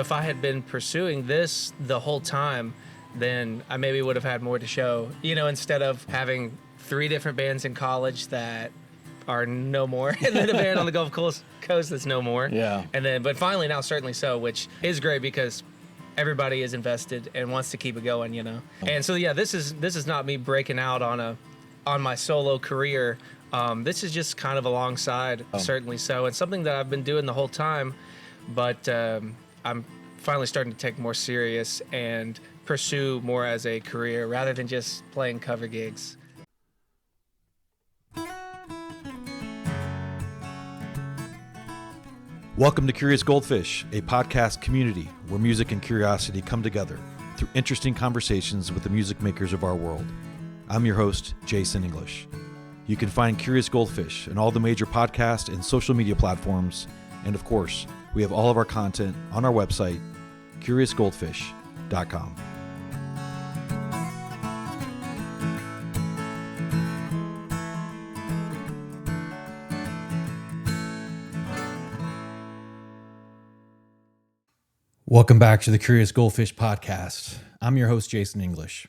If I had been pursuing this the whole time, then I maybe would have had more to show, instead of having 3 different bands in college that are no more, and then a band on the Gulf Coast that's no more. Yeah. But finally now, certainly so, which is great because everybody is invested and wants to keep it going, And so, yeah, this is not me breaking out on my solo career. This is just kind of alongside, certainly so, and something that I've been doing the whole time, but I'm finally starting to take more serious and pursue more as a career rather than just playing cover gigs. Welcome to Curious Goldfish, a podcast community where music and curiosity come together through interesting conversations with the music makers of our world. I'm your host, Jason English. You can find Curious Goldfish on all the major podcast and social media platforms, and of course, we have all of our content on our website, curiousgoldfish.com. Welcome back to the Curious Goldfish podcast. I'm your host, Jason English.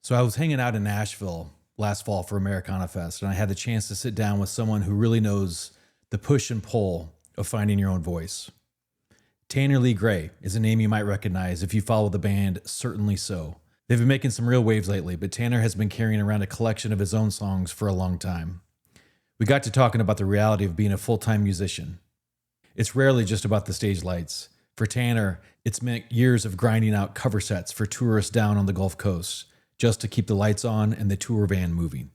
So I was hanging out in Nashville last fall for Americana Fest, and I had the chance to sit down with someone who really knows the push and pull of finding your own voice. Tanner Lee Gray is a name you might recognize if you follow the band Certainly So. They've been making some real waves lately, but Tanner has been carrying around a collection of his own songs for a long time. We got to talking about the reality of being a full-time musician. It's rarely just about the stage lights. For Tanner, it's meant years of grinding out cover sets for tourists down on the Gulf Coast just to keep the lights on and the tour van moving.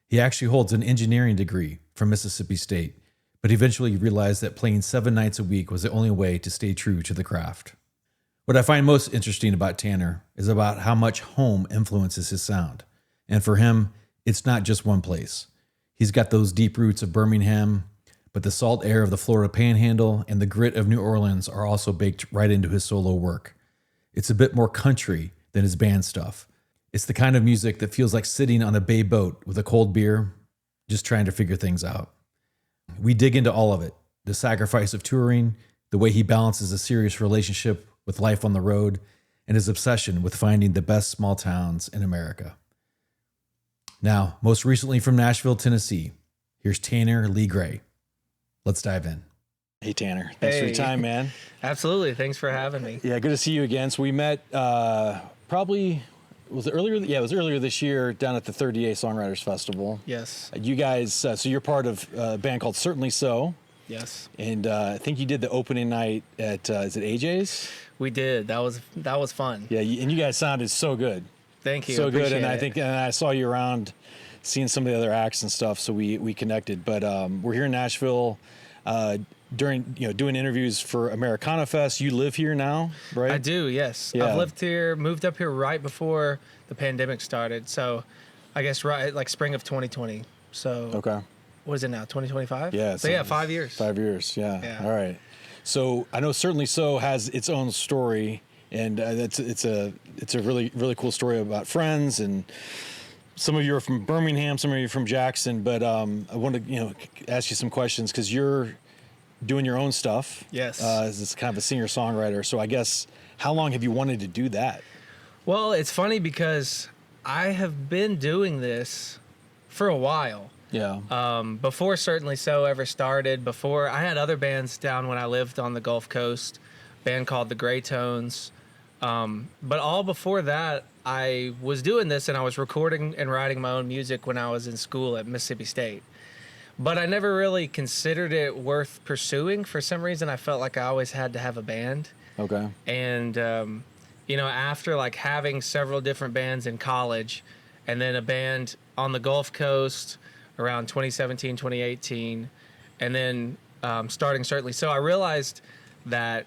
He actually holds an engineering degree from Mississippi State, but eventually realized that playing 7 nights a week was the only way to stay true to the craft. What I find most interesting about Tanner is about how much home influences his sound. And for him, it's not just one place. He's got those deep roots of Birmingham, but the salt air of the Florida Panhandle and the grit of New Orleans are also baked right into his solo work. It's a bit more country than his band stuff. It's the kind of music that feels like sitting on a bay boat with a cold beer, just trying to figure things out. We dig into all of it, the sacrifice of touring, the way he balances a serious relationship with life on the road, and his obsession with finding the best small towns in America. Now, most recently from Nashville, Tennessee, here's Tanner Lee Gray. Let's dive in. Hey, Tanner. Thanks for your time, man. Absolutely. Thanks for having me. Yeah, good to see you again. So we met probably, was it earlier? Yeah, it was earlier this year down at the 30A Songwriters Festival. Yes. You guys, so you're part of a band called Certainly So. Yes. And I think you did the opening night at, is it AJ's? We did. That was fun. Yeah, and you guys sounded so good. Thank you. So good. And it. I saw you around seeing some of the other acts and stuff, so we connected. But we're here in Nashville during doing interviews for Americana Fest. You live here now, right? I do, yes. Yeah. I've moved up here right before the pandemic started. So I guess right like spring of 2020. So okay. What is it now? 2025? Yeah. So yeah, 5 years. 5 years. Yeah. All right. So I know Certainly So has its own story, and it's a really, really cool story about friends, and some of you are from Birmingham, some of you are from Jackson, but I want to ask you some questions because you're doing your own stuff. Yes. As kind of a singer-songwriter. So I guess, how long have you wanted to do that? Well, it's funny because I have been doing this for a while. Yeah. Before Certainly So ever started, before I had other bands down when I lived on the Gulf Coast, a band called the Gray Tones. But all before that, I was doing this and I was recording and writing my own music when I was in school at Mississippi State. But I never really considered it worth pursuing. For some reason, I felt like I always had to have a band. Okay. And, after like having several different bands in college and then a band on the Gulf Coast around 2017, 2018, and then starting Certainly So, I realized that,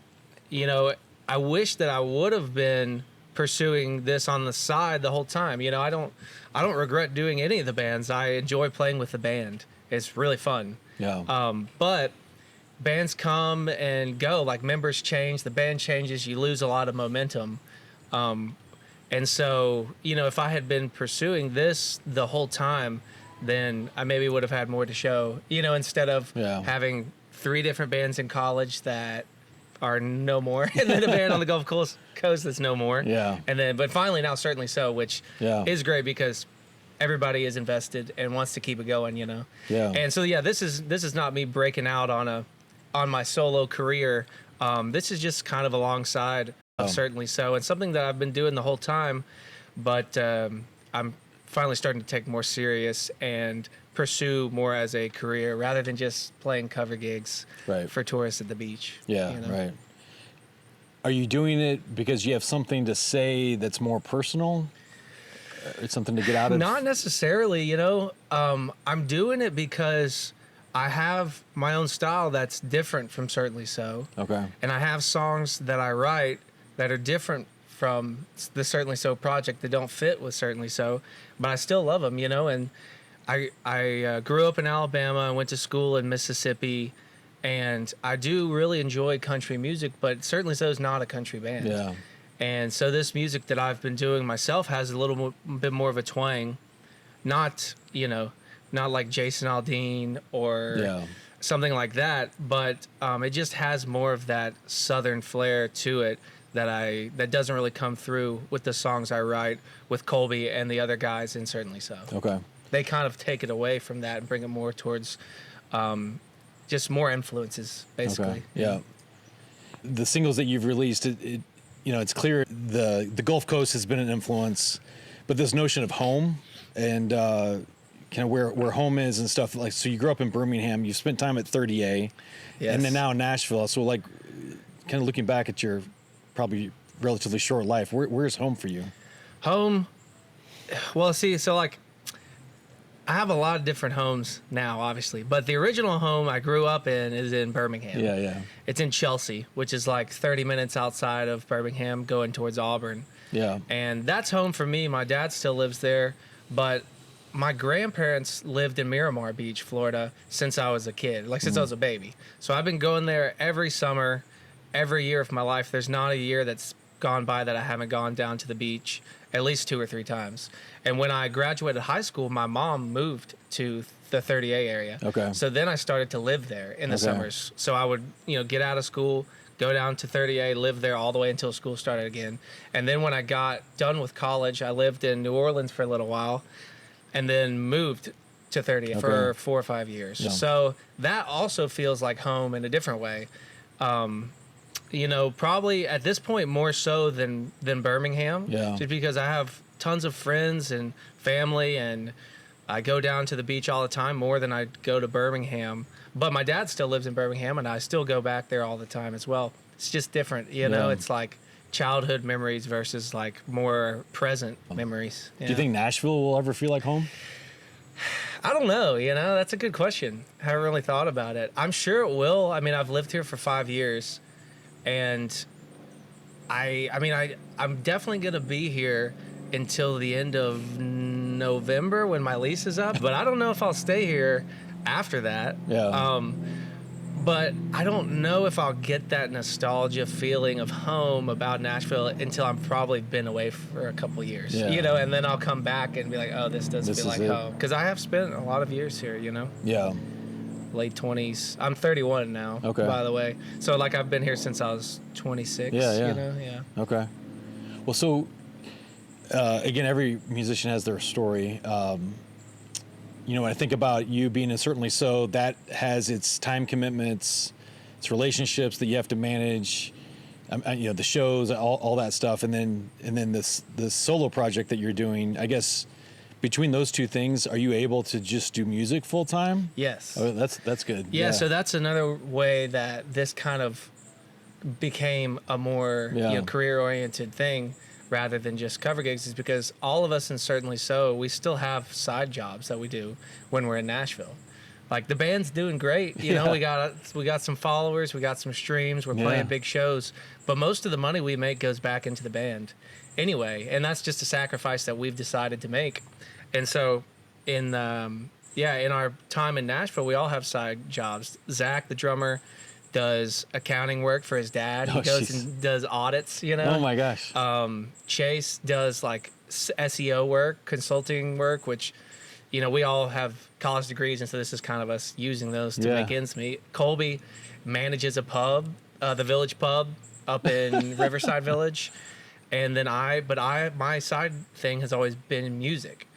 I wish that I would have been pursuing this on the side the whole time. I don't regret doing any of the bands. I enjoy playing with the band. It's really fun. Yeah. But bands come and go, like members change, the band changes, you lose a lot of momentum. And so, if I had been pursuing this the whole time, then I maybe would have had more to show, instead of having 3 different bands in college that are no more, and then a band on the Gulf Coast that's no more. Yeah. And then, but finally now, certainly so, which Yeah. is great because everybody is invested and wants to keep it going, you know. Yeah. And so yeah, this is not me breaking out on my solo career. This is just kind of alongside of Certainly So, and something that I've been doing the whole time, but I'm finally starting to take more serious and pursue more as a career rather than just playing cover gigs Right. for tourists at the beach. Yeah, you know? right. Are you doing it because you have something to say that's more personal? Or something to get out of? Not necessarily, you know. I'm doing it because I have my own style that's different from Certainly So. Okay. And I have songs that I write that are different from the Certainly So project that don't fit with Certainly So, but I still love them, you know. And I grew up in Alabama. I went to school in Mississippi, and I do really enjoy country music, but Certainly So is not a country band. Yeah. And so this music that I've been doing myself has a little bit more of a twang, not, you know, not like Jason Aldean or something like that, but it just has more of that Southern flair to it that doesn't really come through with the songs I write with Colby and the other guys in Certainly So. Okay. They kind of take it away from that and bring it more towards just more influences, basically. Okay. Yeah. The singles that you've released, it's clear the Gulf Coast has been an influence, but this notion of home and kind of where home is and stuff, like, so you grew up in Birmingham, you spent time at 30A, Yes. and then now in Nashville. So, like, kind of looking back at your probably relatively short life, where's home for you? Home, well, see, so like, I have a lot of different homes now, obviously, but the original home I grew up in is in Birmingham. Yeah, yeah. It's in Chelsea, which is like 30 minutes outside of Birmingham, going towards Auburn. Yeah. And that's home for me. My dad still lives there, but my grandparents lived in Miramar Beach, Florida, since I was a kid, like since I was a baby. So I've been going there every summer, every year of my life. There's not a year that's gone by that I haven't gone down to the beach at least 2 or 3 times. And when I graduated high school, my mom moved to the 30A area. Okay. So then I started to live there in the summers. So I would, get out of school, go down to 30A, live there all the way until school started again. And then when I got done with college, I lived in New Orleans for a little while and then moved to 30A for 4 or 5 years. Yeah. So that also feels like home in a different way. Probably at this point more so than Birmingham. Yeah. Just because I have tons of friends and family, and I go down to the beach all the time, more than I go to Birmingham. But my dad still lives in Birmingham, and I still go back there all the time as well. It's just different, know. It's like childhood memories versus like more present memories. Do you think Nashville will ever feel like home? I don't know, that's a good question. I haven't really thought about it. I'm sure it will. I mean, I've lived here for 5 years, and I'm definitely going to be here until the end of November when my lease is up, but I don't know if I'll stay here after that. Yeah. But I don't know if I'll get that nostalgia feeling of home about Nashville until I've probably been away for a couple years, and then I'll come back and be like, oh, this does feel like home. Because I have spent a lot of years here, Yeah. Late 20s. I'm 31 now, by the way. So, like, I've been here since I was 26, Yeah. Okay. Well, so, again, every musician has their story. When I think about you being in Certainly So, that has its time commitments, its relationships that you have to manage, the shows, all that stuff, and then this solo project that you're doing. I guess between those two things, are you able to just do music full time? Yes. Oh, that's good. Yeah. So that's another way that this kind of became a more career oriented thing, rather than just cover gigs, is because all of us, and Certainly So, we still have side jobs that we do when we're in Nashville. Like, the band's doing great, we got some followers, we got some streams, we're playing big shows, but most of the money we make goes back into the band anyway, and that's just a sacrifice that we've decided to make. And so in our time in Nashville, we all have side jobs. Zach, the drummer, does accounting work for his dad. He goes and does audits, Oh my gosh. Chase does like SEO work, consulting work, which, we all have college degrees, and so this is kind of us using those to make ends meet. Colby manages a pub the Village Pub up in Riverside Village. And then my side thing has always been music.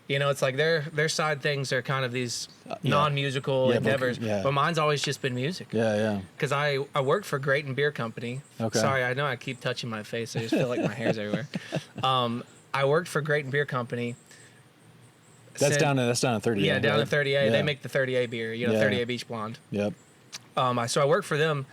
You know, it's like their side things are kind of these non-musical endeavors, but mine's always just been music. Yeah. Because I worked for Great and Beer Company. Okay. Sorry, I know I keep touching my face. I just feel like my hair's everywhere. I worked for Great and Beer Company. That's down in 30A. Yeah, down in 30A. Yeah. They make the 30A beer, 30A Beach Blonde. Yep. So I worked for them,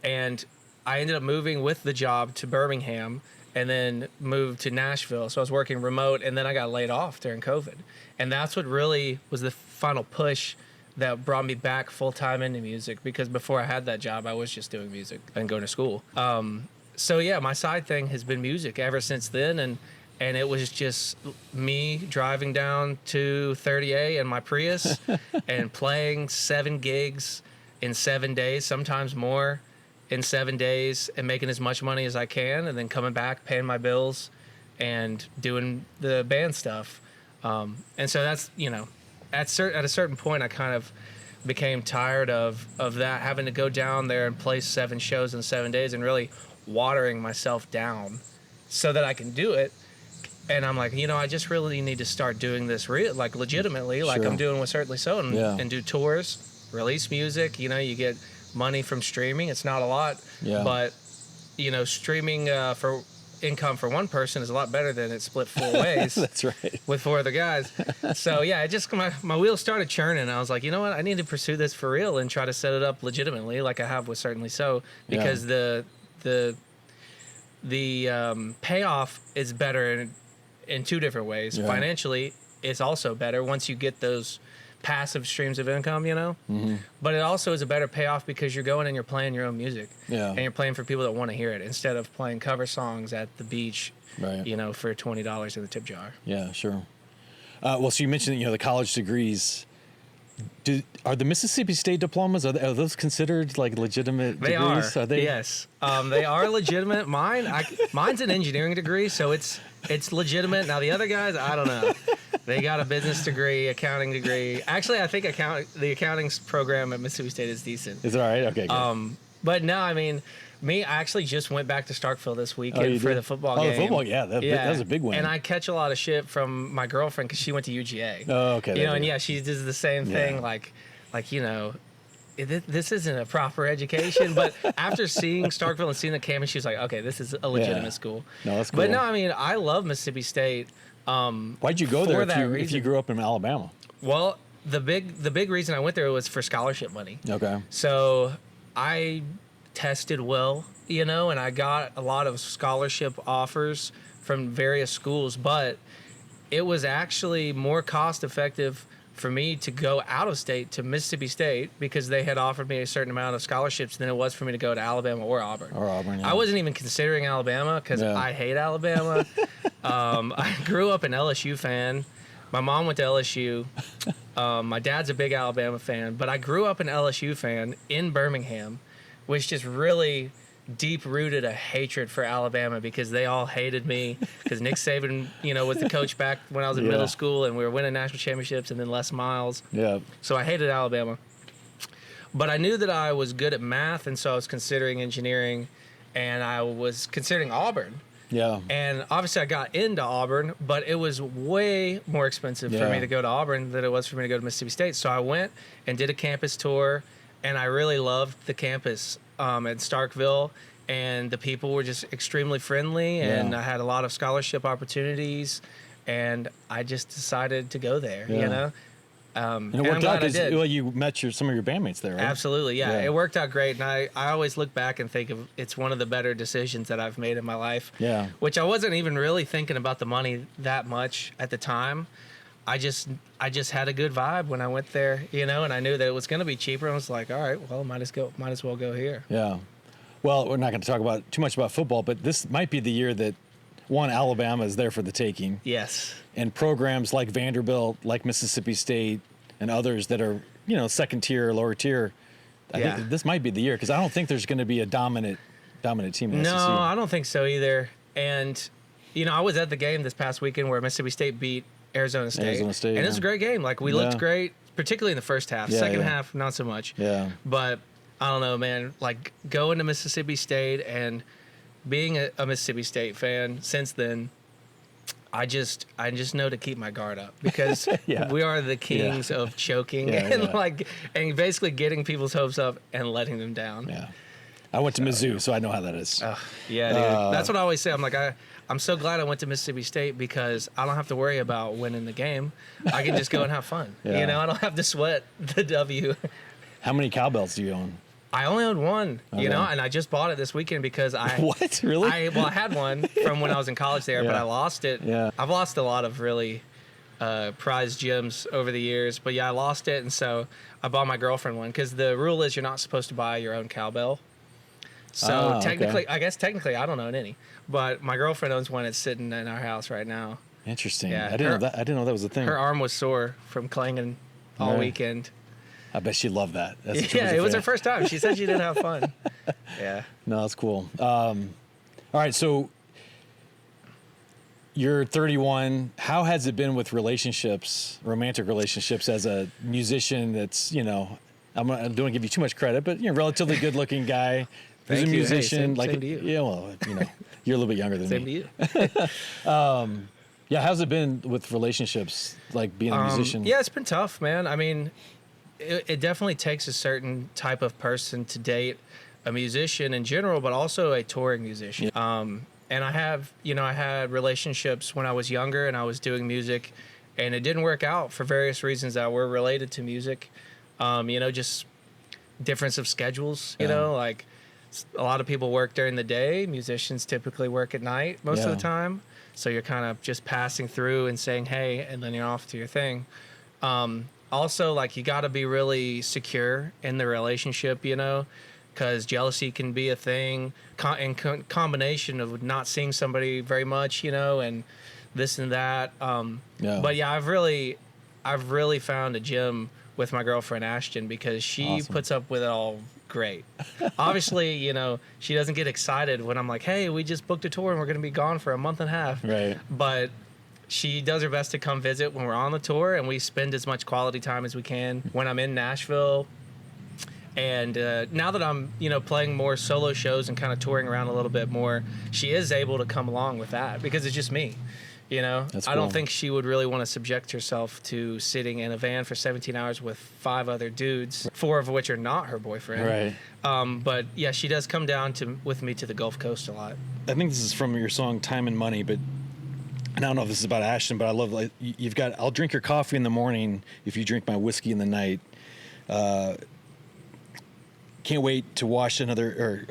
and I ended up moving with the job to Birmingham, and then moved to Nashville. So I was working remote, and then I got laid off during COVID. And that's what really was the final push that brought me back full-time into music, because before I had that job, I was just doing music and going to school. So yeah, my side thing has been music ever since then, and it was just me driving down to 30A in my Prius and playing 7 gigs in 7 days, sometimes more, in 7 days, and making as much money as I can, and then coming back, paying my bills, and doing the band stuff. And so that's, at a certain point, I kind of became tired of that, having to go down there and play 7 shows in 7 days and really watering myself down so that I can do it. And I'm like, I just really need to start doing this legitimately, like I'm doing with Certainly So, and do tours, release music. You get money from streaming. It's not a lot, but streaming for income for one person is a lot better than it split 4 ways. That's right. With 4 other guys. So yeah, it just my wheels started churning. I was like, you know what? I need to pursue this for real and try to set it up legitimately, like I have with Certainly So, because the payoff is better in 2 different ways. Yeah. Financially, it's also better once you get those passive streams of income, Mm-hmm. But it also is a better payoff because you're going and you're playing your own music. Yeah. And you're playing for people that want to hear it instead of playing cover songs at the beach, Right. for $20 in the tip jar. Yeah, sure. Well, so you mentioned, the college degrees. Are the Mississippi State diplomas, are those considered like legitimate degrees? Are they? Yes. They are legitimate. Mine's an engineering degree, so it's legitimate. Now the other guys, I don't know. They got a business degree, accounting degree. Actually, I think the accounting program at Mississippi State is decent. Is it all right? Okay, good. But no, I actually just went back to Starkville this weekend for the football game. Oh, the football, that was a big win. And I catch a lot of shit from my girlfriend because she went to UGA. Oh, okay. And she does the same thing, this isn't a proper education. But after seeing Starkville and seeing the campus, she was like, okay, this is a legitimate school. No, that's cool. But no, I love Mississippi State. Why'd you go there if you grew up in Alabama? Well, the big reason I went there was for scholarship money. Okay. So I tested well, and I got a lot of scholarship offers from various schools, but it was actually more cost effective for me to go out of state to Mississippi State because they had offered me a certain amount of scholarships than it was for me to go to Alabama or Auburn. Yeah. I wasn't even considering Alabama because I hate Alabama. I grew up an LSU fan. My mom went to LSU. My dad's a big Alabama fan, but I grew up an LSU fan in Birmingham, which just really deep-rooted a hatred for Alabama because they all hated me because Nick Saban, was the coach back when I was in middle school and we were winning national championships, and then Les Miles. Yeah. So I hated Alabama. But I knew that I was good at math, and so I was considering engineering, and I was considering Auburn. Yeah. And obviously I got into Auburn, but it was way more expensive for me to go to Auburn than it was for me to go to Mississippi State. So I went and did a campus tour, and I really loved the campus at Starkville, and the people were just extremely friendly, and I had a lot of scholarship opportunities, and I just decided to go there, And it worked out because you met some of your bandmates there, right? Absolutely, yeah. It worked out great, and I always look back and think of it's one of the better decisions that I've made in my life. Yeah. Which I wasn't even really thinking about the money that much at the time. I just had a good vibe when I went there, and I knew that it was going to be cheaper. I was like, all right, well, might as well go here. Yeah. Well, we're not going to talk too much about football, but this might be the year that Alabama is there for the taking. Yes. And programs like Vanderbilt, like Mississippi State, and others that are, second tier, lower tier. I think this might be the year because I don't think there's going to be a dominant team in the SEC. No, I don't think so either. And, I was at the game this past weekend where Mississippi State beat Arizona State. And it was a great game. We looked great, particularly in the first half. Second half, not so much. Yeah. But I don't know, man. Like going to Mississippi State and being a Mississippi State fan since then, I just know to keep my guard up because Yeah. we are the kings of choking and basically getting people's hopes up and letting them down. Yeah. I went to Mizzou, so I know how that is. Yeah, dude. That's what I always say. I'm like, I'm so glad I went to Mississippi State because I don't have to worry about winning the game. I can just go and have fun. Yeah. You know, I don't have to sweat the W. How many cowbells do you own? I only owned one, Okay. you know, and I just bought it this weekend because I What? Really? I had one from when I was in college there, but Yeah. I lost it. Yeah. I've lost a lot of really prized gems over the years, but yeah, I lost it, and so I bought my girlfriend one because the rule is you're not supposed to buy your own cowbell. So Oh, technically, okay. I guess technically I don't own any, but my girlfriend owns one that's sitting in our house right now. Interesting. Yeah, I didn't know that. I didn't know that was a thing. Her arm was sore from clanging all Right. weekend. I bet she loved that. That's a Yeah, it was her fan. first time. She said she didn't have fun. Yeah. No, that's cool. All right, so you're 31. How has it been with relationships, romantic relationships, as a musician? That's I don't want to give you too much credit, but you're a relatively good-looking guy. Who's a Thank you. Hey, musician. same to you. Yeah, well, you're a little bit younger than Same me. to you. Yeah, how's it been with relationships, like being a musician? Yeah, it's been tough, man. I mean, it definitely takes a certain type of person to date a musician in general, but also a touring musician. And I had relationships when I was younger and I was doing music, and it didn't work out for various reasons that were related to music. Just difference of schedules, like a lot of people work during the day. Musicians typically work at night most of the time. So you're kind of just passing through and saying, hey, and then you're off to your thing. Also, like, you got to be really secure in the relationship, because jealousy can be a thing in combination of not seeing somebody very much, and this and that. But yeah, I've really found a gem with my girlfriend Ashton because she Awesome. puts up with it all great. Obviously, she doesn't get excited when I'm like, hey, we just booked a tour and we're going to be gone for a month and a half. Right. But she does her best to come visit when we're on the tour, and we spend as much quality time as we can when I'm in Nashville. And now that I'm, playing more solo shows and kind of touring around a little bit more, she is able to come along with that because it's just me. That's I cool. don't think she would really want to subject herself to sitting in a van for 17 hours with 5 other dudes, 4 of which are not her boyfriend. Right. But yeah, she does come down with me to the Gulf Coast a lot. I think this is from your song "Time and Money," but I don't know if this is about Ashton, but I love, like, you've got, I'll drink your coffee in the morning if you drink my whiskey in the night. Can't wait to wash another,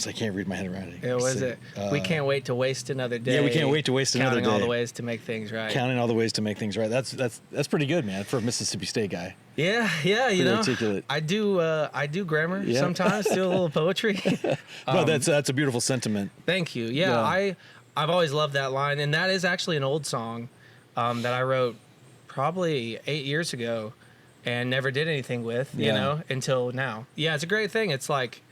I can't read my head around it. Yeah, what is it? We can't wait to waste another day. Yeah, we can't wait to waste another Counting all day. the ways to make things right. Counting all the ways to make things right. That's pretty good, man, for a Mississippi State guy. Yeah, Pretty articulate. I do grammar Yeah. sometimes, do a little poetry. But that's a beautiful sentiment. Thank you. Yeah, I've always loved that line, and that is actually an old song that I wrote probably 8 years ago and never did anything with, until now. Yeah, it's a great thing. It's like,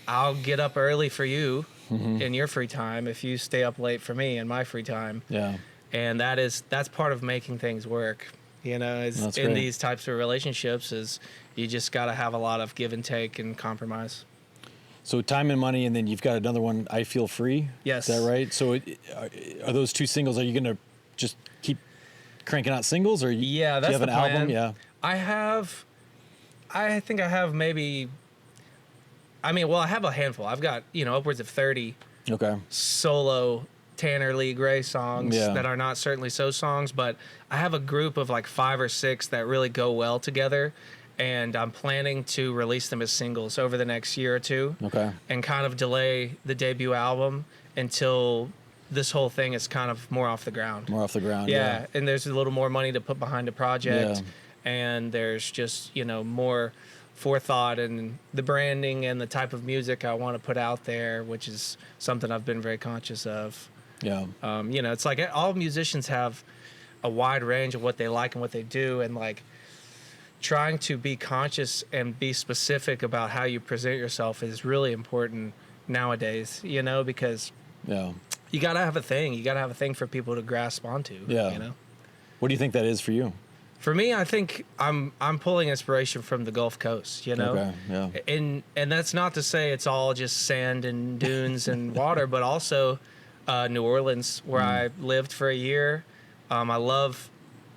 I'll get up early for you in your free time if you stay up late for me in my free time. Yeah. And that's part of making things work. That's In great. these types of relationships is you just got to have a lot of give and take and compromise. So "Time and Money," and then you've got another one, "I Feel Free." Yes. Is that right? So are those 2 singles? Are you going to just keep cranking out singles, or Yeah, do that's you have the an plan. album? Yeah. I think I have maybe, I have a handful. I've got, upwards of 30 Okay. solo Tanner Lee Gray songs Yeah. that are not certainly so songs, but I have a group of like 5 or 6 that really go well together, and I'm planning to release them as singles over the next year or 2. Okay. And kind of delay the debut album until this whole thing is kind of more off the ground. More off the ground. Yeah, and there's a little more money to put behind a project, Yeah. and there's just, more forethought in the branding and the type of music I want to put out there, which is something I've been very conscious of. Yeah. It's like all musicians have a wide range of what they like and what they do, and like trying to be conscious and be specific about how you present yourself is really important nowadays, because Yeah. you got to have a thing. You got to have a thing for people to grasp onto, Yeah. What do you think that is for you? For me, I think I'm pulling inspiration from the Gulf Coast, you know. Okay, yeah. And that's not to say it's all just sand and dunes and water, but also New Orleans, where I lived for a year. I love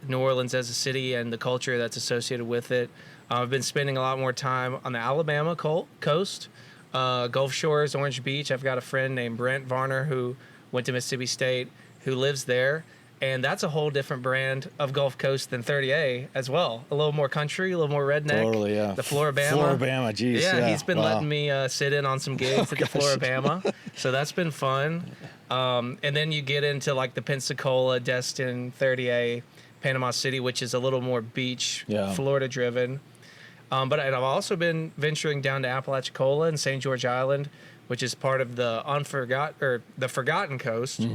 New Orleans as a city and the culture that's associated with it. I've been spending a lot more time on the Alabama coast, Gulf Shores, Orange Beach. I've got a friend named Brent Varner who went to Mississippi State, who lives there. And that's a whole different brand of Gulf Coast than 30A as well. A little more country, a little more redneck. Totally, yeah. The Floribama. Geez. Yeah, he's been letting me sit in on some gigs at the gosh. Floribama. So that's been fun. And then you get into like the Pensacola, Destin, 30A, Panama City, which is a little more beach, Florida driven. But I've also been venturing down to Apalachicola and St. George Island, which is part of the the Forgotten Coast,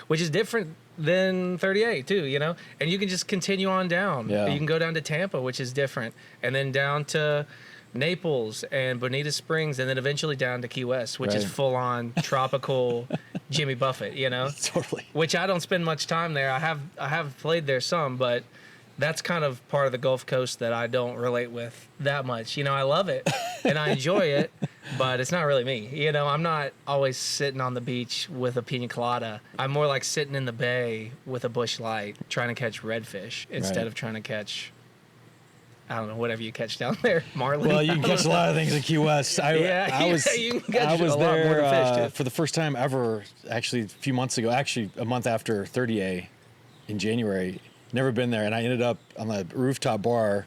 which is different than 38 too, you know. And you can just continue on down. Yeah. You can go down to Tampa, which is different, and then down to Naples and Bonita Springs, and then eventually down to Key West, which is full on tropical Jimmy Buffett, you know. Totally. Which I don't spend much time there. I have played there some, but that's kind of part of the Gulf Coast that I don't relate with that much. You know, I love it and I enjoy it, but it's not really me. You know, I'm not always sitting on the beach with a pina colada. I'm more like sitting in the bay with a bush light trying to catch redfish instead of trying to catch, I don't know, whatever you catch down there, marlin. Well, you can catch a lot of things in Key West. I was you can catch I was a lot more than fish, too. for the first time ever, actually a few months ago, actually a month after 30A in January. Never been there, and I ended up on the rooftop bar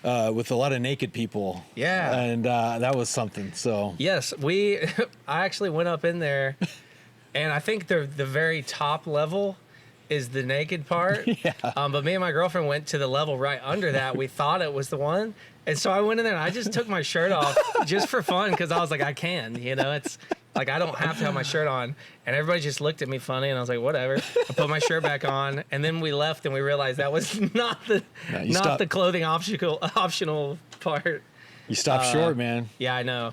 with a lot of naked people. Yeah. And that was something. So yes, I actually went up in there, and I think the very top level is the naked part. Yeah. But me and my girlfriend went to the level right under that. We thought it was the one, and so I went in there and I just took my shirt off just for fun because I was like, I can, you know, it's like I don't have to have my shirt on. And everybody just looked at me funny, and I was like, whatever. I put my shirt back on, and then we left, and we realized that was not the clothing optional part. You stopped short, man. Yeah, I know.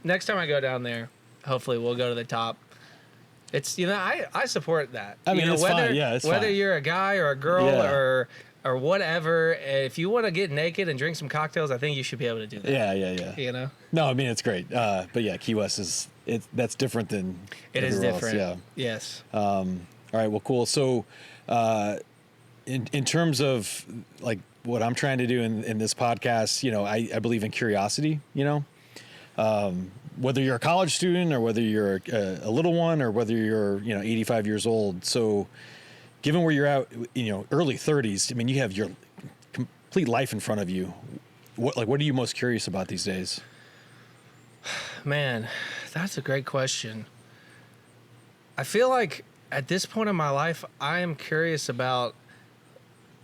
Next time I go down there, hopefully we'll go to the top. It's, you know, I support that. I mean, you know, it's fine. Yeah, it's whether fine. you're a guy or a girl or whatever, if you want to get naked and drink some cocktails, I think you should be able to do that. Yeah. You know? No, I mean, it's great. But yeah, Key West that's different than it is different. Else. Yeah. Yes. All right. Well, cool. So, in terms of like what I'm trying to do in this podcast, you know, I believe in curiosity. You know, whether you're a college student or whether you're a little one or whether you're 85 years old. So, given where you're at, early 30s, I mean, you have your complete life in front of you. What are you most curious about these days? Man, that's a great question. I feel like at this point in my life, I am curious about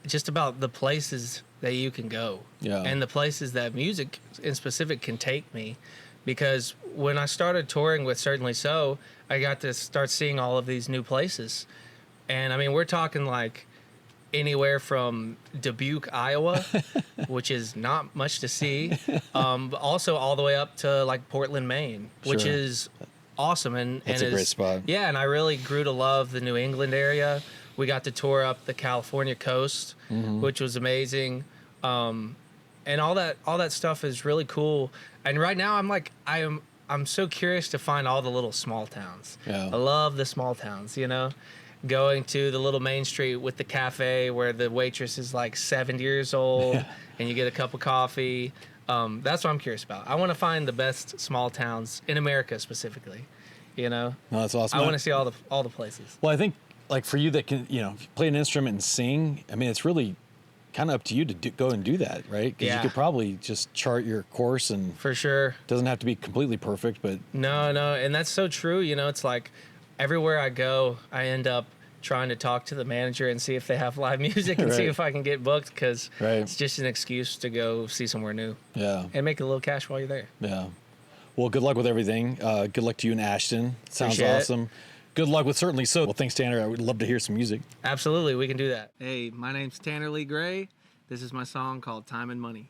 the places that you can go, and the places that music in specific can take me. Because when I started touring with Certainly So, I got to start seeing all of these new places. And I mean, we're talking like anywhere from Dubuque, Iowa, which is not much to see, but also all the way up to like Portland, Maine, which is awesome. And it's a great spot. Yeah, and I really grew to love the New England area. We got to tour up the California coast, which was amazing. And all that stuff is really cool. And right now I'm so curious to find all the little small towns. Yeah. I love the small towns, you know, going to the little main street with the cafe where the waitress is like 70 years old and you get a cup of coffee. That's what I'm curious about. I want to find the best small towns in America specifically, you know. No, that's awesome. I want to see all the places. Well, I think like for you that can, play an instrument and sing, I mean, it's really kind of up to you to go and do that, right? Because you could probably just chart your course and for sure. Doesn't have to be completely perfect, but no, and that's so true. You know, it's like everywhere I go, I end up trying to talk to the manager and see if they have live music and see if I can get booked because it's just an excuse to go see somewhere new. Yeah, and make a little cash while you're there. Yeah. Well, good luck with everything. Good luck to you in Ashton. Sounds Appreciate awesome. it. Good luck with Certainly So. Well, thanks, Tanner. I would love to hear some music. Absolutely, we can do that. Hey, my name's Tanner Lee Gray. This is my song called Time and Money.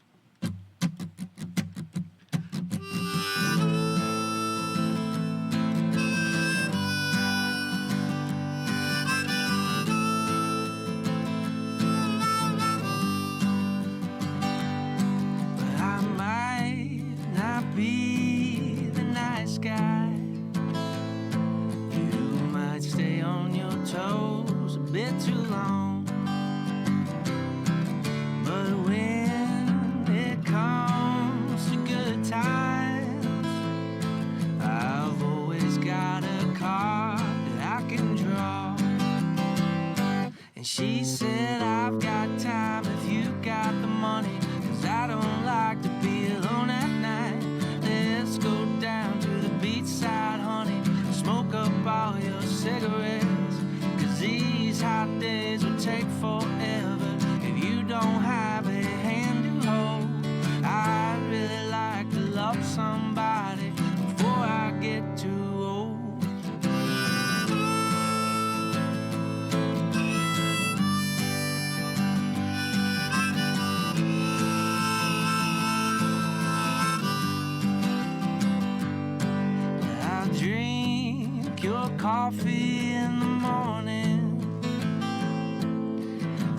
coffee in the morning,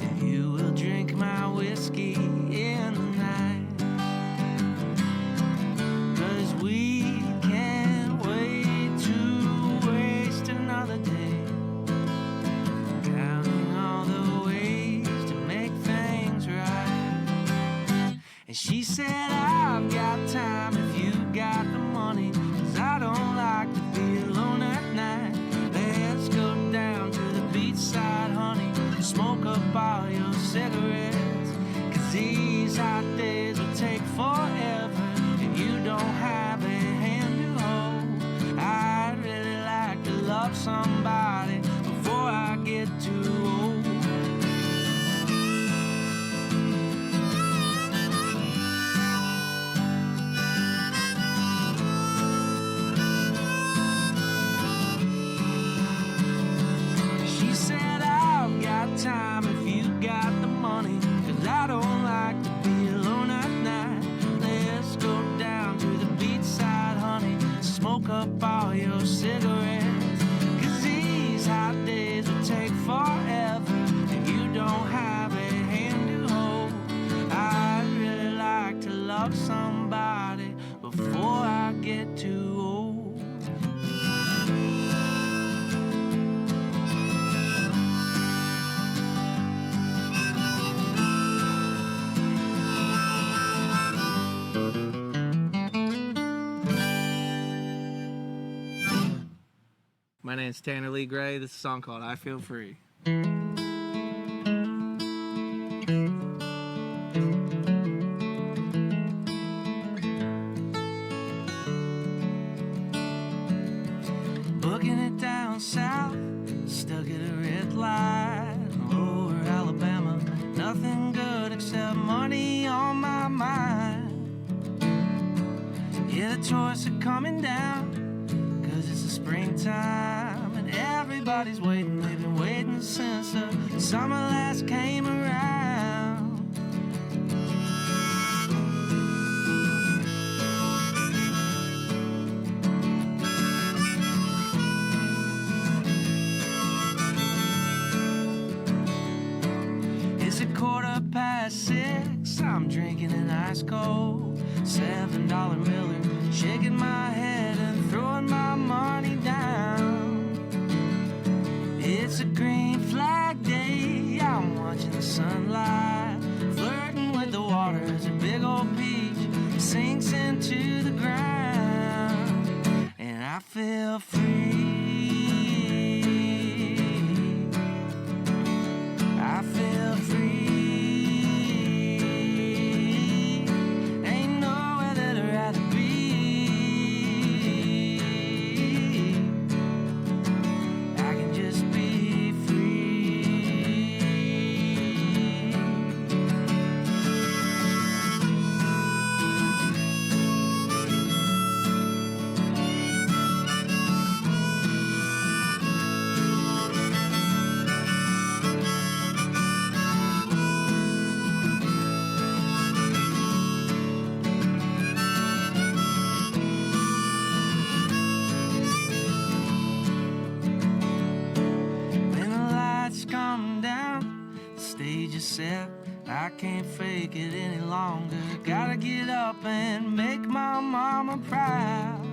if you will drink my whiskey in the night, 'cause we can't wait to waste another day, counting all the ways to make things right. And she said, I've got time if you got the money, 'cause I don't like to be alone at night. Let's go down to the beachside, honey, smoke up all your cigarettes, 'cause these hot days will take forever if you don't have a hand to hold. I'd really like to love somebody before I get too old. She said, I've got time if you got the money, 'cause I don't like to be alone at night. Let's go down to the beachside, honey, smoke up all your cigarettes, 'cause these hot days will take forever if you don't have a hand to hold. I'd really like to love somebody before I get too old. My name's Tanner Lee Gray. This is a song called I Feel Free. Booking it down south, stuck at a red light, lower Alabama. Nothing good except money on my mind. Yeah, the tourists are coming down, 'cause it's the springtime and everybody's waiting. They've been waiting since the summer last came around. It's 6:15. I'm drinking an ice cold $7 Miller, shaking my head and throwing my money down. It's a green flag day, I'm watching the sunlight, flirting with the water as a big old peach sinks into the ground. And I feel free, I feel free. Ain't nowhere that I'd rather be. I can just be free. When the lights come down, the stage is set. I can't fake it any longer. Gotta get up and make my mama proud.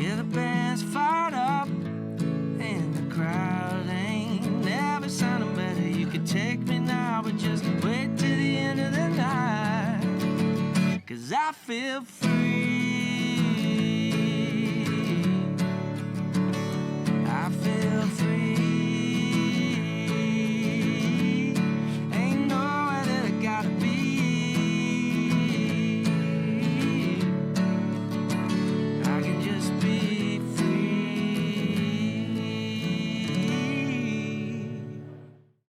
Yeah, the band's fired up and the crowd ain't never sounded better. You could take me now, but just wait till the end of the night, 'cause I feel free.